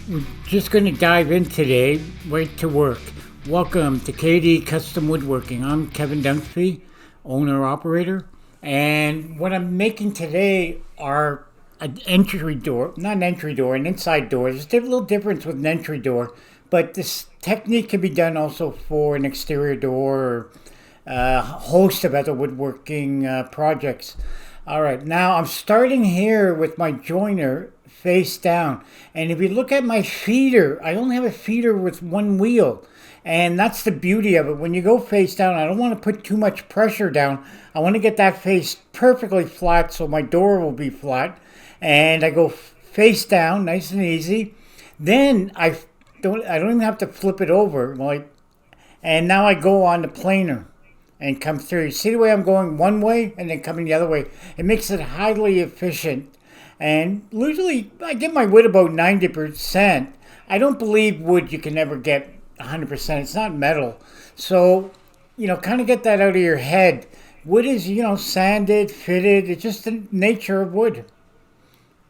We're just going to dive in today, right to work. Welcome to KD Custom Woodworking. I'm Kevin Dunphy, owner-operator. And what I'm making today are an entry door, not an entry door, an inside door. There's a little difference with an entry door, but this technique can be done also for an exterior door or a host of other woodworking projects. All right, now I'm starting here with my joiner face down. And if you look at my feeder, I only have a feeder with one wheel. And that's the beauty of it. When you go face down, I don't want to put too much pressure down. I want to get that face perfectly flat so my door will be flat. And I go face down, nice and easy. Then I don't even have to flip it over. And now I go on the planer and come through. You see the way I'm going one way and then coming the other way? It makes it highly efficient. And usually I get my wood about 90%. I don't believe wood you can never get 100%. It's not metal. So, kind of get that out of your head. Wood is, sanded, fitted. It's just the nature of wood.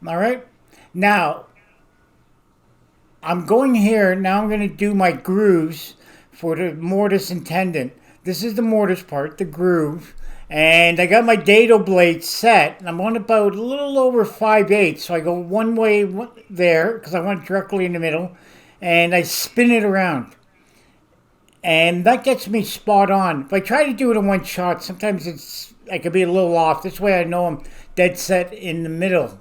All right? Now, I'm going here. Now I'm going to do my grooves for the mortise and tenon. This is the mortise part, the groove. And I got my dado blade set, and I'm on about a little over 5/8. So I go one way there, because I want it directly in the middle, and I spin it around. And that gets me spot on. If I try to do it in one shot, sometimes I could be a little off. This way I know I'm dead set in the middle.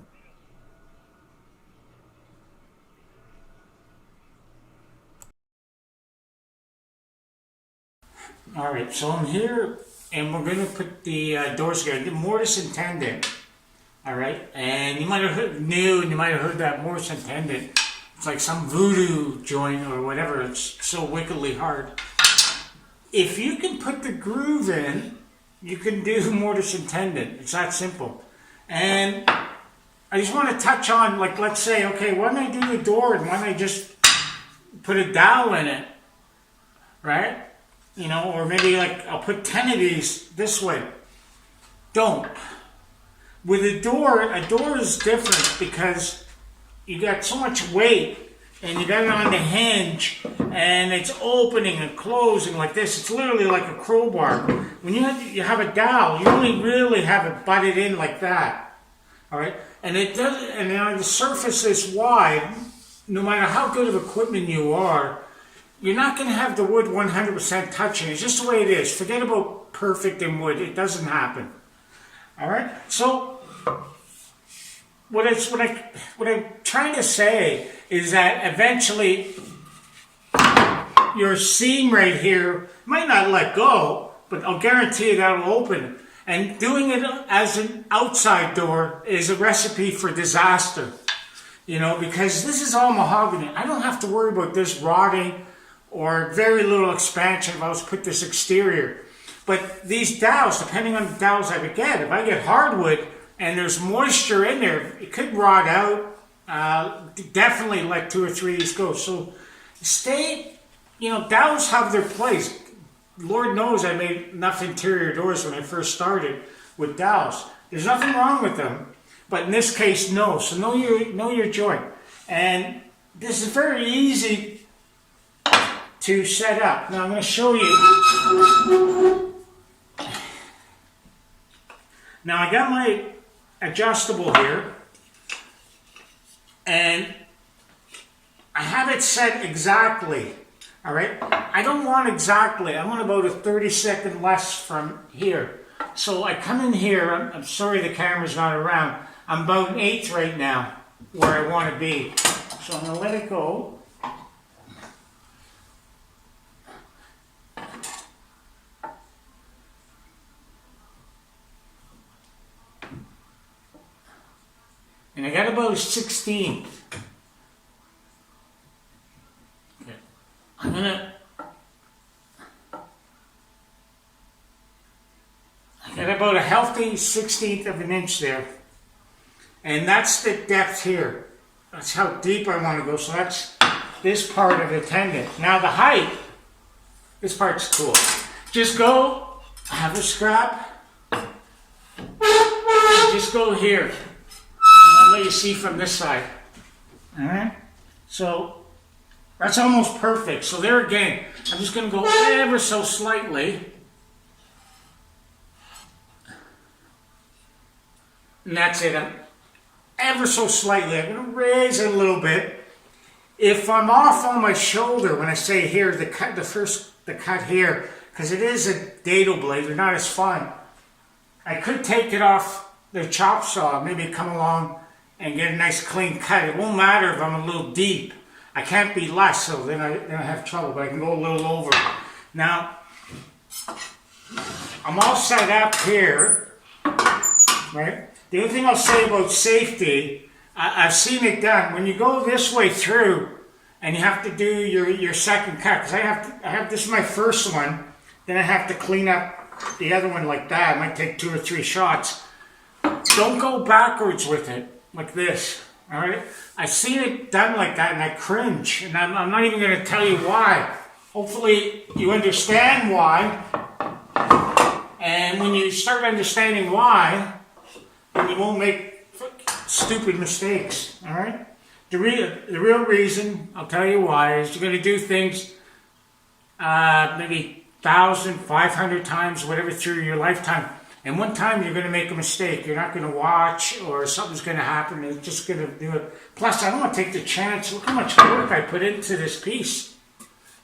All right, so I'm here, and we're going to put the doors together, the mortise and tenon. All right, and you might have heard that mortise and tenon. It's like some voodoo joint or whatever. It's so wickedly hard. If you can put the groove in, you can do mortise and tenon. It's that simple. And I just want to touch on, let's say, okay, why don't I do the door and why don't I just put a dowel in it, right? Or maybe I'll put 10 of these this way. Don't. With a door is different because you got so much weight and you got it on the hinge and it's opening and closing like this. It's literally like a crowbar. When you have a dowel, you only really have it butted in like that. All right? And the surface is wide. No matter how good of equipment you are, you're not going to have the wood 100% touching. It's just the way it is. Forget about perfect in wood. It doesn't happen. All right? So what I'm trying to say is that eventually your seam right here might not let go, but I'll guarantee you that'll open. And doing it as an outside door is a recipe for disaster. Because this is all mahogany. I don't have to worry about this rotting or very little expansion if I was to put this exterior. But these dowels, depending on the dowels I would get, if I get hardwood and there's moisture in there, it could rot out. Definitely let 2 or 3 of these go. So dowels have their place. Lord knows I made enough interior doors when I first started with dowels. There's nothing wrong with them. But in this case, no. So know your joint. And this is very easy to set up. Now I'm going to show you. Now I got my adjustable here, and I have it set exactly. All right. I don't want exactly. I want about a 30-second less from here. So I come in here. I'm sorry the camera's not around. I'm about 1/8 right now where I want to be. So I'm going to let it go. And I got about a 16th. Okay. I got about a healthy 1/16 of an inch there. And that's the depth here. That's how deep I want to go. So that's this part of the tenon. Now the height, this part's cool. Just go, have a scrap. Just go here. I'll let you see from this side. All right. So that's almost perfect. So there again, I'm just going to go ever so slightly. And that's it. I'm ever so slightly. I'm going to raise it a little bit. If I'm off on my shoulder, when I say here, the cut here, because it is a dado blade, they're not as fine. I could take it off the chop saw, maybe come along and get a nice clean cut. It won't matter if I'm a little deep. I can't be less, so then I have trouble, but I can go a little over. Now, I'm all set up here, right? The other thing I'll say about safety, I've seen it done. When you go this way through and you have to do your second cut, because I have this is my first one, then I have to clean up the other one like that. It might take 2 or 3 shots. Don't go backwards with it like this, all right? I've seen it done like that and I cringe, and I'm not even going to tell you why. Hopefully you understand why, and when you start understanding why, then you won't make stupid mistakes, all right? The real reason, I'll tell you why, is you're going to do things maybe 1,000, 500 times, whatever, through your lifetime. And one time you're going to make a mistake. You're not going to watch, or something's going to happen. It's just going to do it. Plus, I don't want to take the chance. Look how much work I put into this piece.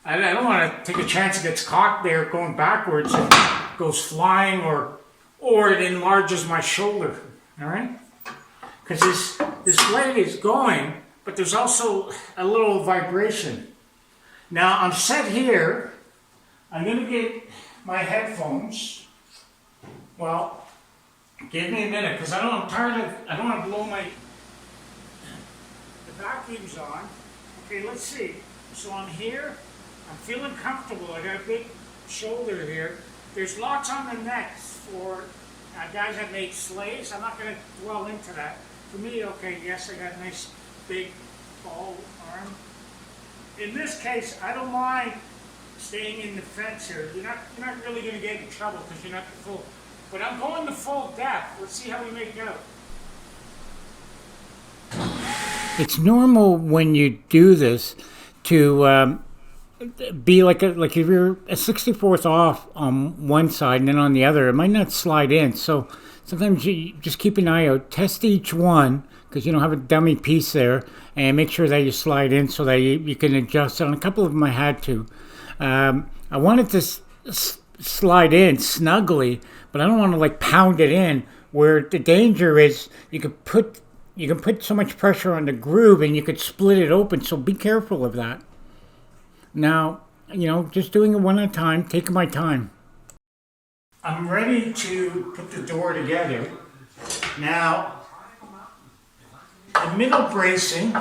I don't want to take a chance it gets caught there going backwards and goes flying, or it enlarges my shoulder. All right? Because this blade is going, but there's also a little vibration. Now, I'm set here. I'm going to get my headphones. Well, give me a minute, because I don't want to blow the vacuum's on. Okay, let's see. So I'm here. I'm feeling comfortable. I got a big shoulder here. There's lots on the neck for guys that make sleighs. I'm not going to dwell into that. For me, okay, yes, I got a nice big ball arm. In this case, I don't mind staying in the fence here. You're not really going to get in trouble because you're not the full. But I'm going to full depth. Let's see how we make out. It's normal when you do this to be like if you're a 64th off on one side and then on the other, it might not slide in. So sometimes you just keep an eye out. Test each one, because you don't have a dummy piece there, and make sure that you slide in so that you can adjust. On a couple of them I had to. I wanted to slide in snugly, but I don't want to like pound it in, where the danger is you can put so much pressure on the groove and you could split it open, so be careful of that. Now, just doing it one at a time, taking my time. I'm ready to put the door together. Now, the middle bracing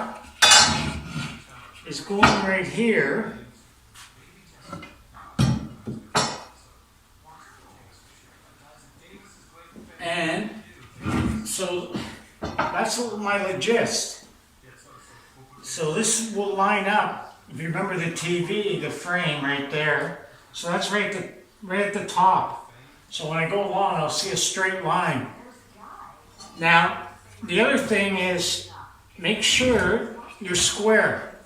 is going right here. And so that's my gist. So this will line up. If you remember the TV, the frame right there. So that's right at the top. So when I go along, I'll see a straight line. Now, the other thing is, make sure you're square.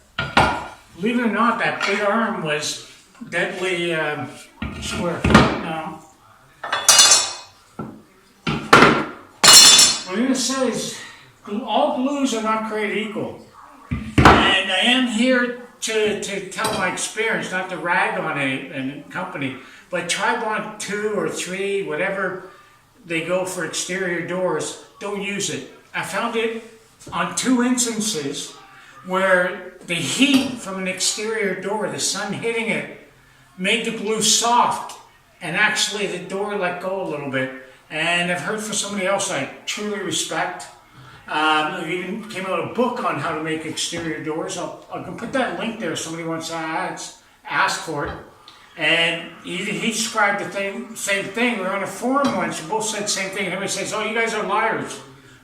Believe it or not, that big arm was deadly square. Now, what I'm going to say is, all glues are not created equal. And I am here to tell my experience, not to rag on a company, but Tribond 2 or 3, whatever they go for exterior doors, don't use it. I found it on 2 instances where the heat from an exterior door, the sun hitting it, made the glue soft, and actually the door let go a little bit. And I've heard from somebody else I truly respect. He even came out a book on how to make exterior doors. I can put that link there if somebody wants to ask for it. And he described the same thing. We were on a forum once, we both said the same thing. Everybody says, oh, you guys are liars.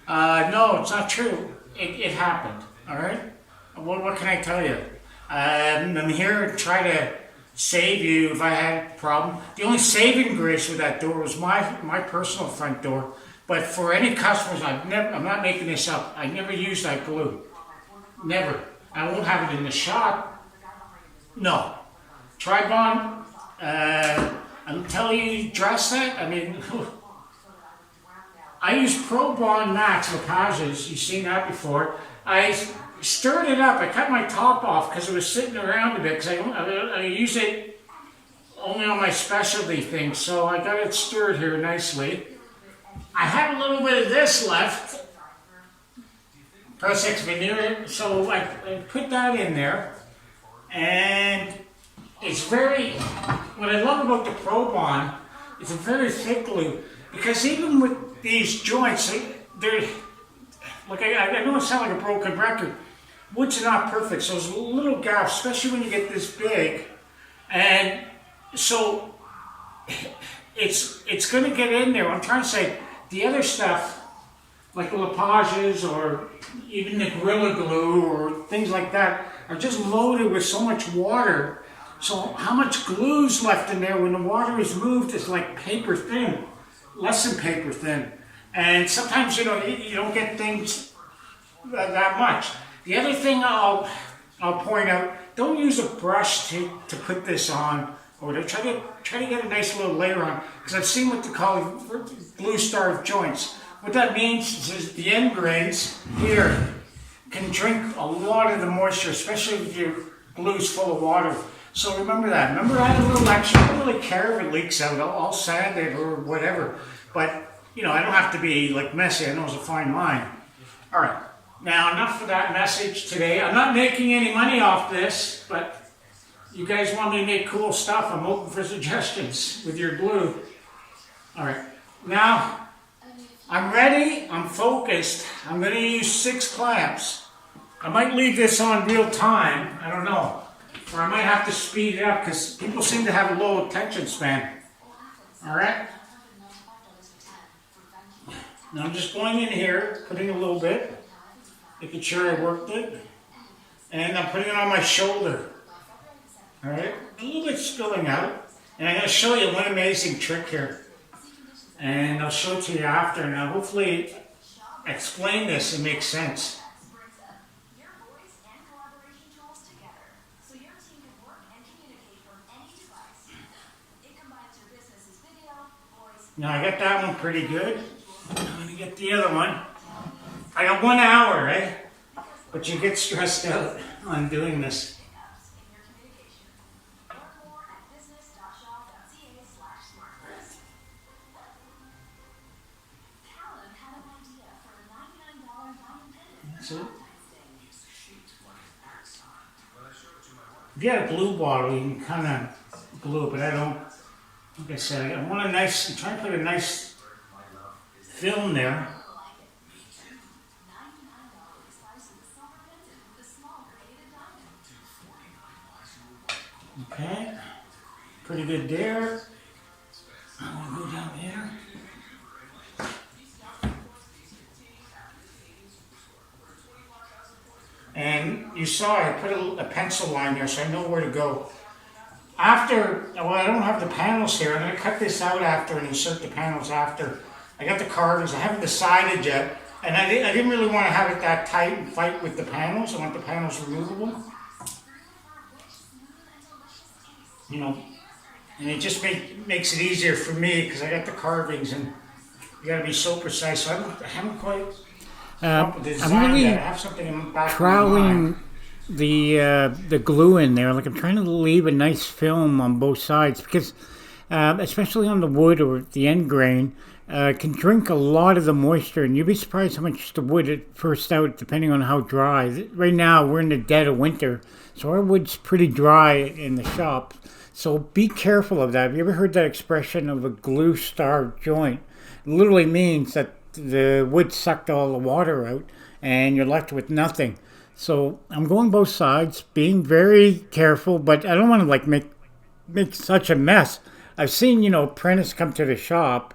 No, it's not true. It happened, all right? What can I tell you? I'm here to try to save you if I had a problem. The only saving grace with that door was my personal front door. But for any customers, I'm not making this up. I never used that glue. Never. I won't have it in the shop. No. Tribond, I'm telling you, dress that. I mean, I use Pro Bond Max Lepages. You've seen that before. I stirred it up. I cut my top off because it was sitting around a bit because I use it only on my specialty things. So I got it stirred here nicely. I had a little bit of this left. Press X veneer. So I put that in there. And it's very, what I love about the Pro Bond, it's a very thick glue. Because even with these joints, they're, like I know it sounds like a broken record. Wood's not perfect, so there's a little gap, especially when you get this big. And so it's going to get in there. I'm trying to say, the other stuff, like the Lepages or even the Gorilla Glue or things like that, are just loaded with so much water. So how much glue's left in there when the water is moved is like paper thin, less than paper thin. And sometimes, you know, you don't get things that much. The other thing I'll point out, don't use a brush to put this on, or to try to get a nice little layer on, because I've seen what they call glue starved joints. What that means is the end grains here can drink a lot of the moisture, especially if your glue's full of water. So remember that. Remember, I had a little extra. I don't really care if it leaks out. I'll sand it or whatever. But, you know, I don't have to be like messy. I know it's a fine line. All right. Now, enough of that message today. I'm not making any money off this, but you guys want me to make cool stuff. I'm open for suggestions with your glue. All right. Now, I'm ready. I'm focused. I'm going to use 6 clamps. I might leave this on real time. I don't know. Or I might have to speed it up because people seem to have a low attention span. All right? Now I'm just going in here, putting a little bit, making sure I worked it. And I'm putting it on my shoulder. All right? A little bit spilling out. And I'm going to show you one amazing trick here. And I'll show it to you after. Now hopefully explain this and make sense. Now I got that one pretty good. I'm going to get the other one. I got 1 hour, right? But you get stressed out on doing this. That's it. If you have a glue bottle, you can kind of glue it, but I don't. Like I said, I want a nice, I'm trying to put a nice film there. Okay, pretty good there. I'm going to go down here. And you saw I put a pencil line there so I know where to go. After, well, I don't have the panels here. I'm going to cut this out after and insert the panels after. I got the carvings. I haven't decided yet. And I didn't really want to have it that tight and fight with the panels. I want the panels removable. You know, and it just makes it easier for me because I got the carvings and you got to be so precise. So I haven't quite I'm really I have something in the back troweling the glue in there. Like I'm trying to leave a nice film on both sides because especially on the wood or the end grain, can drink a lot of the moisture, and you'd be surprised how much the wood at first out, depending on how dry. Right now, we're in the dead of winter, so our wood's pretty dry in the shop. So be careful of that. Have you ever heard that expression of a glue-starved joint? It literally means that the wood sucked all the water out, and you're left with nothing. So I'm going both sides, being very careful, but I don't want to like make such a mess. I've seen, apprentices come to the shop,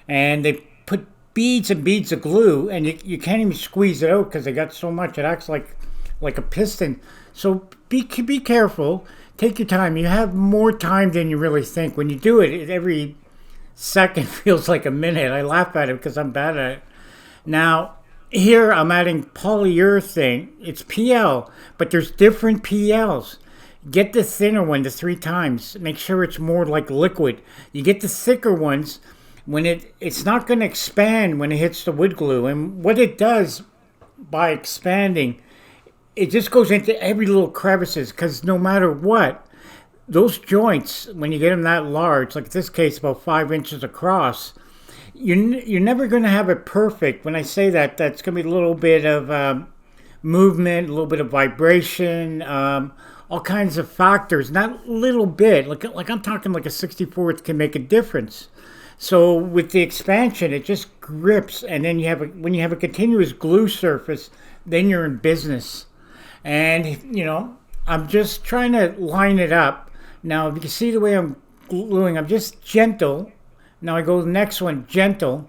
and they put beads and beads of glue, and you can't even squeeze it out because they got so much. It acts like a piston. So be careful. Take your time. You have more time than you really think. When you do it, every second feels like a minute. I laugh at it because I'm bad at it. Now, here I'm adding polyurethane. It's PL, but there's different PLs. Get the thinner one the 3 times. Make sure it's more like liquid. You get the thicker ones when it's not going to expand when it hits the wood glue. And what it does by expanding, it just goes into every little crevices, because no matter what, those joints, when you get them that large, like in this case about 5 inches across, you're never going to have it perfect. When I say that, that's going to be a little bit of movement, a little bit of vibration, all kinds of factors. Not a little bit, like I'm talking like a 64th can make a difference. So with the expansion, it just grips, and then when you have a continuous glue surface, then you're in business. And I'm just trying to line it up. Now, if you can see the way I'm gluing, I'm just gentle. Now I go to the next one, gentle.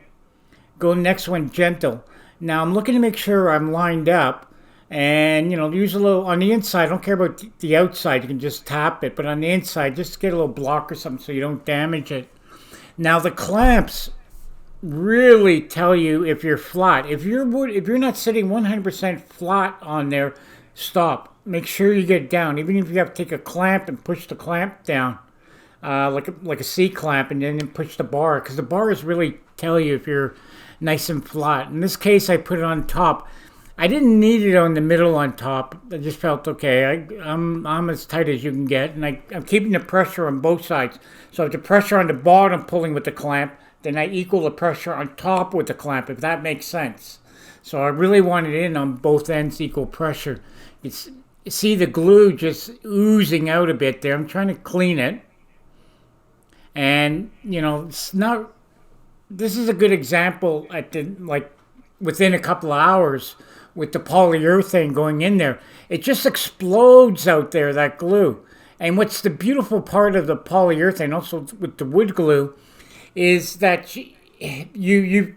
Go to the next one, gentle. Now I'm looking to make sure I'm lined up. And, use a little on the inside. I don't care about the outside. You can just tap it. But on the inside, just get a little block or something so you don't damage it. Now the clamps really tell you if you're flat. If you're not sitting 100% flat on there, stop. Make sure you get down. Even if you have to take a clamp and push the clamp down, like a C clamp, and then push the bar, because the bars really tell you if you're nice and flat. In this case, I put it on top. I didn't need it on the middle on top. I just felt okay. I'm as tight as you can get, and I'm keeping the pressure on both sides. So if the pressure on the bottom pulling with the clamp, then I equal the pressure on top with the clamp, if that makes sense. So I really wanted it in on both ends, equal pressure. You see the glue just oozing out a bit there. I'm trying to clean it. And, it's not, this is a good example within a couple of hours with the polyurethane going in there. It just explodes out there, that glue. And what's the beautiful part of the polyurethane, also with the wood glue, is that your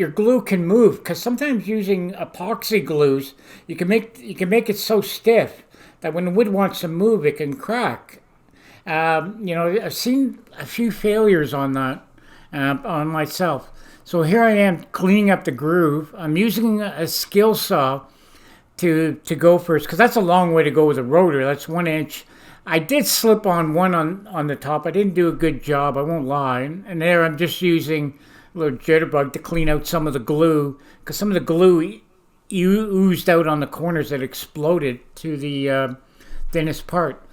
glue can move, because sometimes using epoxy glues, you can make it so stiff that when the wood wants to move, it can crack. I've seen a few failures on that on myself. So here I am cleaning up the groove. I'm using a skill saw to go first, because that's a long way to go with a rotor. That's 1 inch. I did slip on one on the top. I didn't do a good job, I won't lie. And there I'm just using a little jitterbug to clean out some of the glue, because some of the glue oozed out on the corners that exploded to the thinnest part.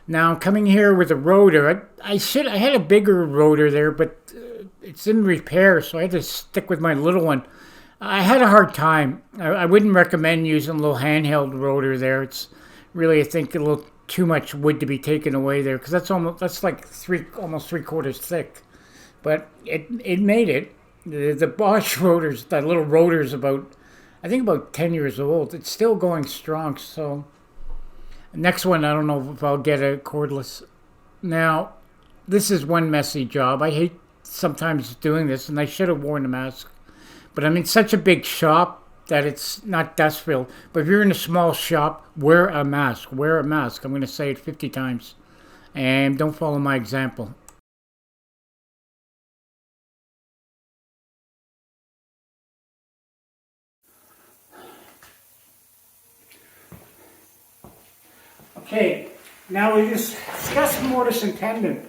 Now coming here with a rotor, I had a bigger rotor there, but it's in repair, so I had to stick with my little one. I had a hard time. I wouldn't recommend using a little handheld rotor there. It's really, I think, a little too much wood to be taken away there, because that's like almost 3/4 thick. But it made it. The Bosch rotors, that little rotor is about 10 years old. It's still going strong. So next one, I don't know if I'll get a cordless. Now, this is one messy job. I hate sometimes doing this, and I should have worn a mask. But I'm in such a big shop that it's not dust filled. But if you're in a small shop, wear a mask. Wear a mask. I'm going to say it 50 times. And don't follow my example. Okay, now we discussed mortise and tenon.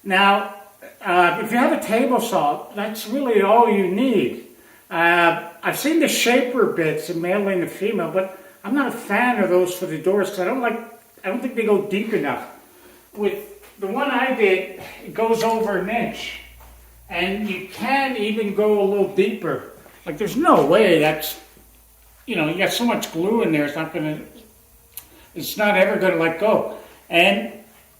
Now, if you have a table saw, that's really all you need. I've seen the shaper bits in male and female, but I'm not a fan of those for the doors, because I don't think they go deep enough. With the one I did, it goes over 1 inch, and you can even go a little deeper. Like, there's no way that's, you got so much glue in there, it's not ever going to let go. And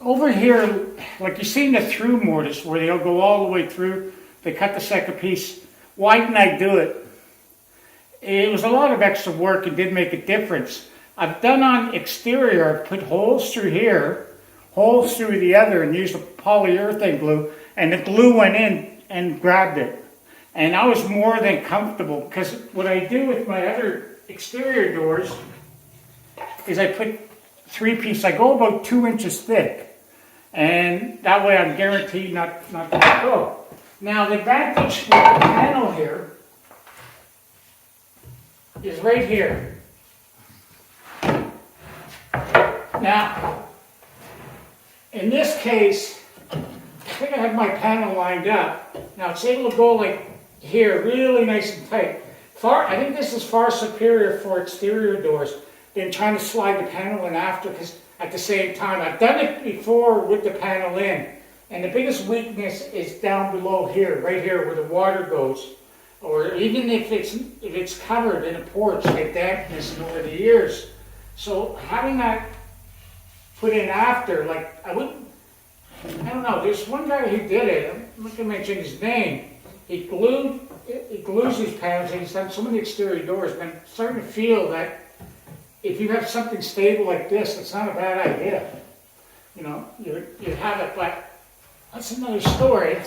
over here, like you see in the through mortise, where they'll go all the way through, they cut the second piece. Why didn't I do it? It was a lot of extra work. It did make a difference. I've done on exterior, I've put holes through here, holes through the other, and used a polyurethane glue, and the glue went in and grabbed it. And I was more than comfortable, because what I do with my other exterior doors is I put 3-piece, I go about 2 inches thick, and that way I'm guaranteed not to let go. Now the advantage with the panel here is right here. Now, in this case, I think I have my panel lined up. Now it's able to go like here, really nice and tight. I think this is far superior for exterior doors than trying to slide the panel in after, because at the same time, I've done it before with the panel in, and the biggest weakness is down below here, right here where the water goes, or even if it's covered in a porch, get dampness over the years. So having that put in after, like I don't know, there's one guy who did it, I'm not going to mention his name, he glues these panels, and he's done so many exterior doors, and I'm starting to feel that if you have something stable like this, it's not a bad idea. You know, you have it, but that's another story.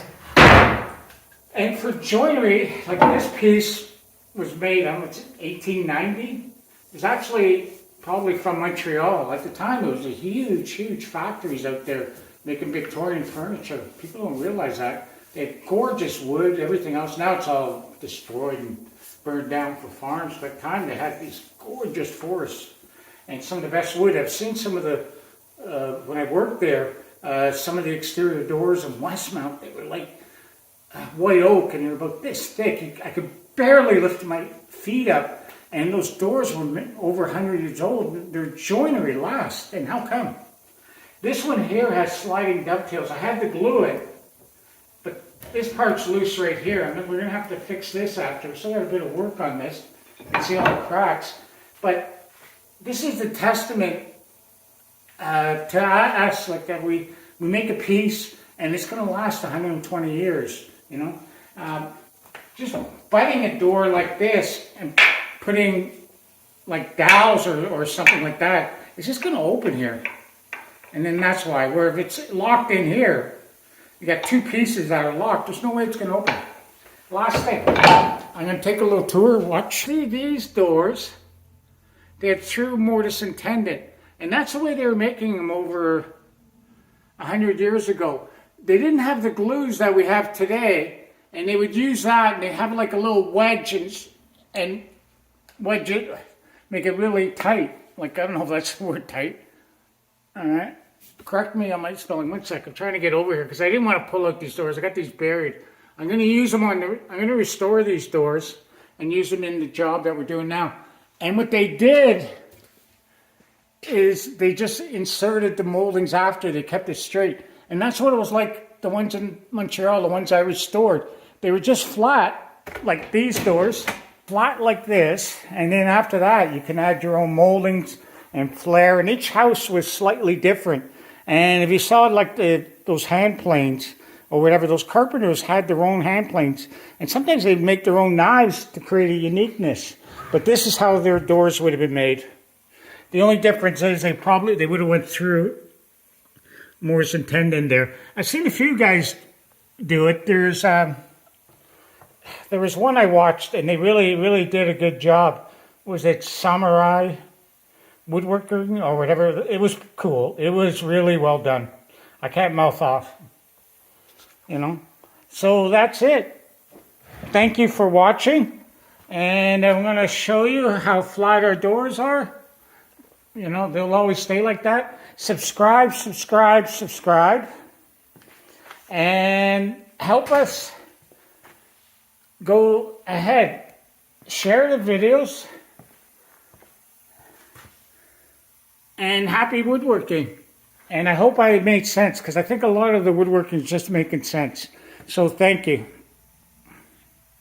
And for joinery, like this piece was made, it's 1890. It's actually probably from Montreal. At the time, it was a huge factories out there making Victorian furniture. People don't realize that. They had gorgeous wood, everything else. Now it's all destroyed and burned down for farms. But at the time, they had these gorgeous forests and some of the best wood. I've seen some of the, when I worked there, some of the exterior doors in Westmount, they were like white oak, and they were about this thick. I could barely lift my feet up, and those doors were over 100 years old. Their joinery lasts, and how come? This one here has sliding dovetails. I had to glue it, but this part's loose right here. I mean, we're going to have to fix this after. We still got a bit of work on this. You can see all the cracks. But this is the testament to us, like that we make a piece, and it's going to last 120 years, you know. Just butting a door like this and putting like dowels or something like that, it's just going to open here. And then that's why, where if it's locked in here, you got two pieces that are locked, there's no way it's going to open. Last thing, I'm going to take a little tour, watch. See these doors, they had true mortise and tenon. And that's the way they were making them over 100 years ago. They didn't have the glues that we have today, and they would use that, and they have like a little wedge and wedge it, make it really tight. Like, I don't know if that's the word, tight. All right. Correct me on my spelling. 1 second. I'm trying to get over here because I didn't want to pull out these doors. I got these buried. I'm going to use them I'm going to restore these doors and use them in the job that we're doing now. And what they did is they just inserted the moldings after. They kept it straight. And that's what it was like, the ones in Montreal, the ones I restored. They were just flat, like these doors, flat like this. And then after that, you can add your own moldings and flare. And each house was slightly different. And if you saw like those hand planes or whatever, those carpenters had their own hand planes. And sometimes they'd make their own knives to create a uniqueness. But this is how their doors would have been made. The only difference is they would have went through Mortise and Tenon there. I've seen a few guys do it. There was one I watched, and they really did a good job. Was it Samurai Woodworking or whatever? It was cool. It was really well done. I can't mouth off, you know. So that's it. Thank you for watching, and I'm going to show you how flat our doors are. You know, they'll always stay like that. Subscribe, and help us go ahead. Share the videos, and happy woodworking. And I hope I made sense, because I think a lot of the woodworking is just making sense. So thank you.